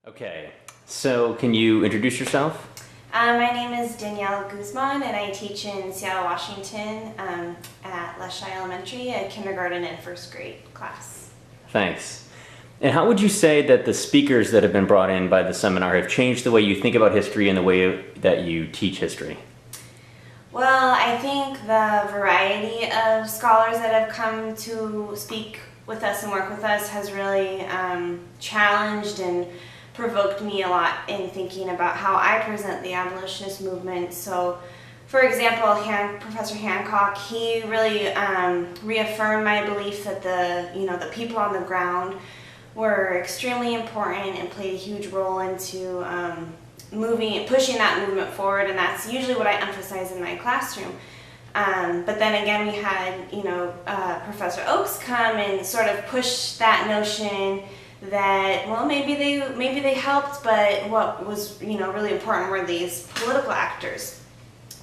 Okay, so can you introduce yourself? My name is Danielle Guzman, and I teach in Seattle, Washington at Leschi Elementary, a kindergarten and first grade class. Thanks. And how would you say that the speakers that have been brought in by the seminar have changed the way you think about history and the way that you teach history? Well, I think the variety of scholars that have come to speak with us and work with us has really challenged and provoked me a lot in thinking about how I present the abolitionist movement. So, for example, Professor Hancock, he really reaffirmed my belief that the people on the ground were extremely important and played a huge role into pushing that movement forward, and that's usually what I emphasize in my classroom. But then again, we had Professor Oakes come and sort of push that notion that, well, maybe they helped, but what was really important were these political actors.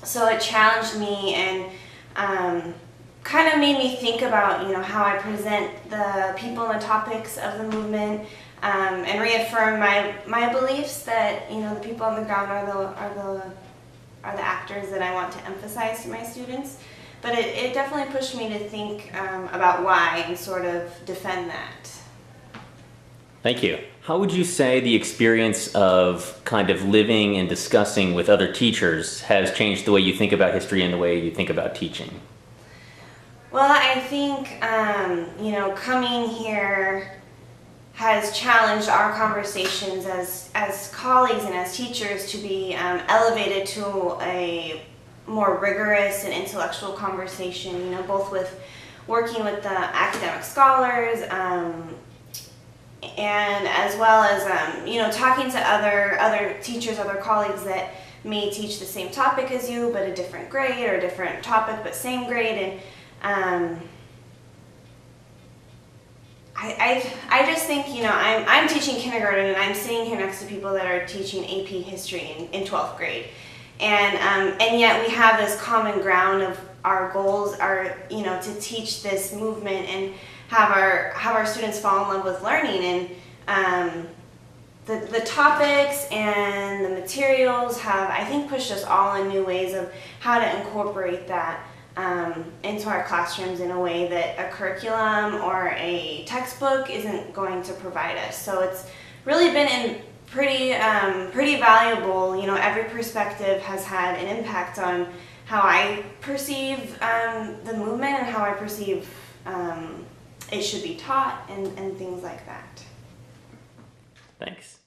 So it challenged me and kind of made me think about how I present the people and the topics of the movement, and reaffirm my beliefs that the people on the ground are the actors that I want to emphasize to my students. But it definitely pushed me to think about why and sort of defend that. Thank you. How would you say the experience of kind of living and discussing with other teachers has changed the way you think about history and the way you think about teaching? Well, I think coming here has challenged our conversations as colleagues and as teachers to be elevated to a more rigorous and intellectual conversation, both with working with the academic scholars and as well as talking to other teachers, other colleagues that may teach the same topic as you but a different grade, or a different topic but same grade. And I just think I'm teaching kindergarten, and I'm sitting here next to people that are teaching AP history in 12th grade, and yet we have this common ground of our goals are to teach this movement and have our students fall in love with learning. And the topics and the materials have, I think, pushed us all in new ways of how to incorporate that into our classrooms in a way that a curriculum or a textbook isn't going to provide us. So it's really been pretty valuable. Every perspective has had an impact on how I perceive the movement and how I perceive it should be taught and things like that. Thanks.